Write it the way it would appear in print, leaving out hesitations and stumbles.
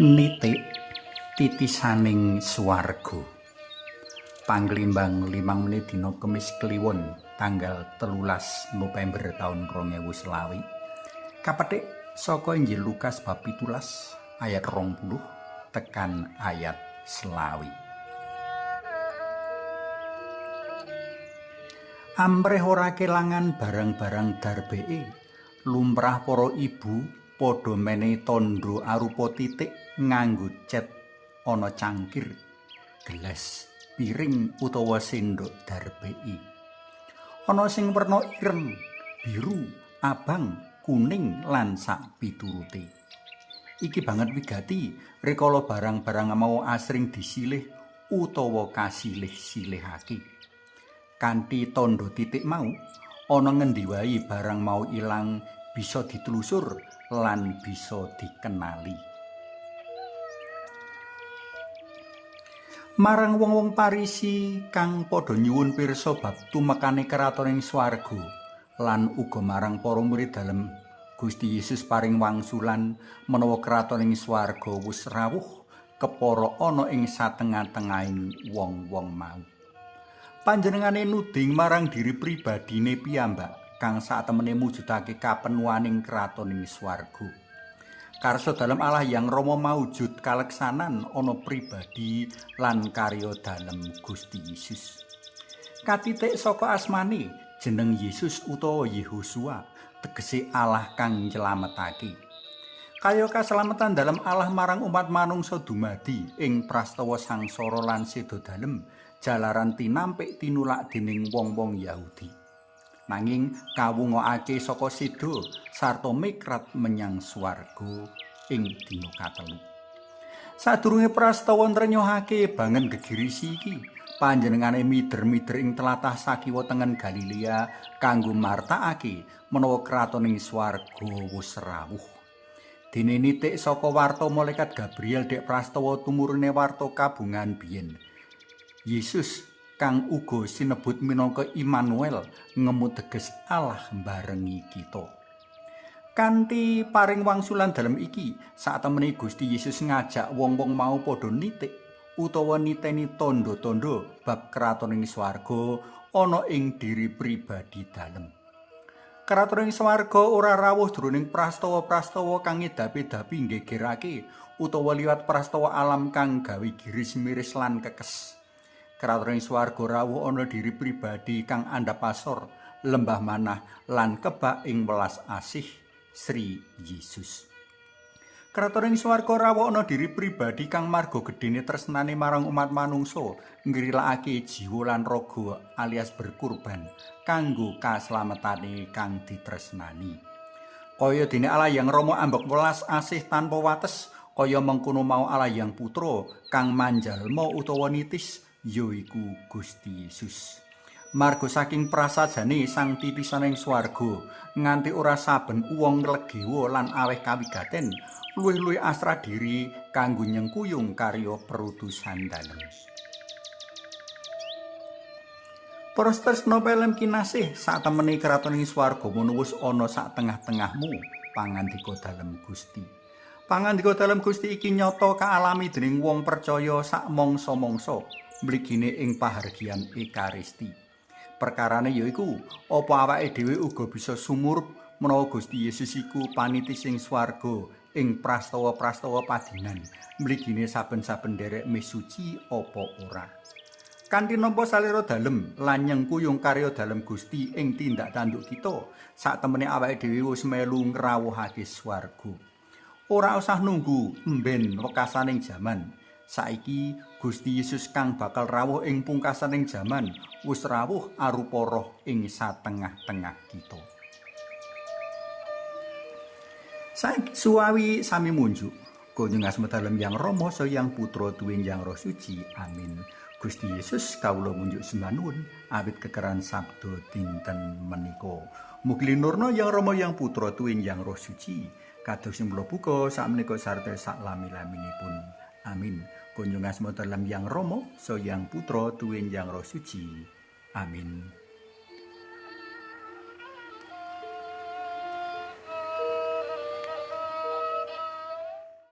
Nitik titisaning swarga. Panglimbang 5 menit dina Kemis Kliwon tanggal 13 November tahun 2020. Kapethik saka Injil Lukas bab 17 ayat 20 tekan ayat 20. Amrih ora kelangan barang-barang darbeke, lumrah para ibu padha menehi tandha arupa titik nganggo cet ana cangkir, gelas, piring utawa sendok darbeke. Ana sing werna ireng, biru, abang, kuning lan sak piturute. Iki banget wigati rikala barang-barang mau asring disilih utawa kasilih-silihake. Kanthi tandha titik mau, ana ngendi wae barang mau ilang bisa ditelusur lan bisa dikenali. Marang wong-wong Parisi kang padha nyuwun pirsa bab tumekane kratoning swarga lan uga marang para murid dalem, Gusti Yesus paring wangsulan menawa kratoning swarga wis rawuh kepara ana ing satengah-tengahing wong-wong mau. Panjenengane nuding marang diri pribadine piyambak kang satemene mujudake kapenuhaning kratoning swarga. Karsa dalem Allah yang Rama maujud kaleksanan ana pribadi lan karya dalem Gusti Yesus. Katitik saka asmane jeneng Yesus utawa Yehosua tegese Allah kang nyelametake. Kaya kaslametan dalem Allah marang umat manungsa dumadi ing prastawa sangsara lan seda dalem jalaran tinampik tinulak dening wong-wong Yahudi. Nanging kawungokake saka seda sarta mikrat menyang swarga ing dina katelu. Sadurunge prastawa nrenyohake bangen gegirisi iki, panjenengane mider-mider ing tlatah sakiwa tengen Galilea kanggo martakake menawa kratoning swarga wis rawuh. Dene nitik saka warta malaikat Gabriel dek prastawa tumurune warta kabungan biyen. Yesus kang uga sinebut minangka Immanuel ngemu teges Allah mbarengi kita. Kanthi paring wangsulan dalem iki, satemene Gusti Yesus ngajak wong-wong mau padha nitik utawa niteni tandha-tandha bab kratoning swarga ana ing diri pribadi dalem. Kratoning swarga ora rawuh jroning prastawa-prastawa kang ngedapi-dapi nggegerake utawa liwat prastawa alam kang gawe giris-miris lan kekes. Kratoning swarga rawuh ana diri pribadi kang andhap asor, lembah manah lan kebak ing welas asih Sri Yesus. Kratoning swarga rawuh ana diri pribadi kang marga gedene tresnane marang umat manungsa, ngrilakake jiwa lan raga alias berkurban kanggo kaslametane kang ditresnani. Kaya dene Allah yang Rama ambek welas asih tanpa wates, kaya mengkono mau Allah yang Putra kang manjalma utawa nitis yaiku Gusti Yesus. Marga saking prasajane sang titisaning swarga nganti ora saben wong legewa lan aweh kawigaten luwih-luwih asrah diri kanggo nyengkuyung karya perutusan dalem. Para tresna pelem kinasih, satemene kratoning swarga menawa wis ana sak tengah-tengahmu pangandika dalem Gusti. Pangandika dalem Gusti iki nyata kaalami dening wong percaya sak mangsa-mangsa mligine ing pahargyan Ekaristi. Perkarane yaiku apa awake dhewe uga bisa sumurup menawa Gusti Yesus iku panitis ing swarga ing prastawa-prastawa padinan mligine saben-saben derek misuci apa ora. Kanthi nampa salira dalem lan nyengkuyung karya dalem Gusti ing tindak tanduk kita, satemene awake dhewe wis melu ngrawuhake swarga. Ora usah nunggu emben wekasaning jaman. Saiki Gusti Yesus kang bakal rawuh ing pungkasaning jaman wis rawuh arupa roh ing satengah-tengah kita. Saiki suwawi sami munjuk. Kunjung asma dalem yang Rama so yang Putra tuwin yang Roh Suci. Amin. Gusti Yesus kawula munjuk sembah nuwun awit kekeran sabda dinten menika. Mugi linurna yang Rama yang Putra tuwin yang Roh Suci kados sing kula buka sakmenika sarta sak lami-laminipun. Amin. Kunjung asma dalam yang Rama so yang Putra tuwin yang Roh Suci. Amin.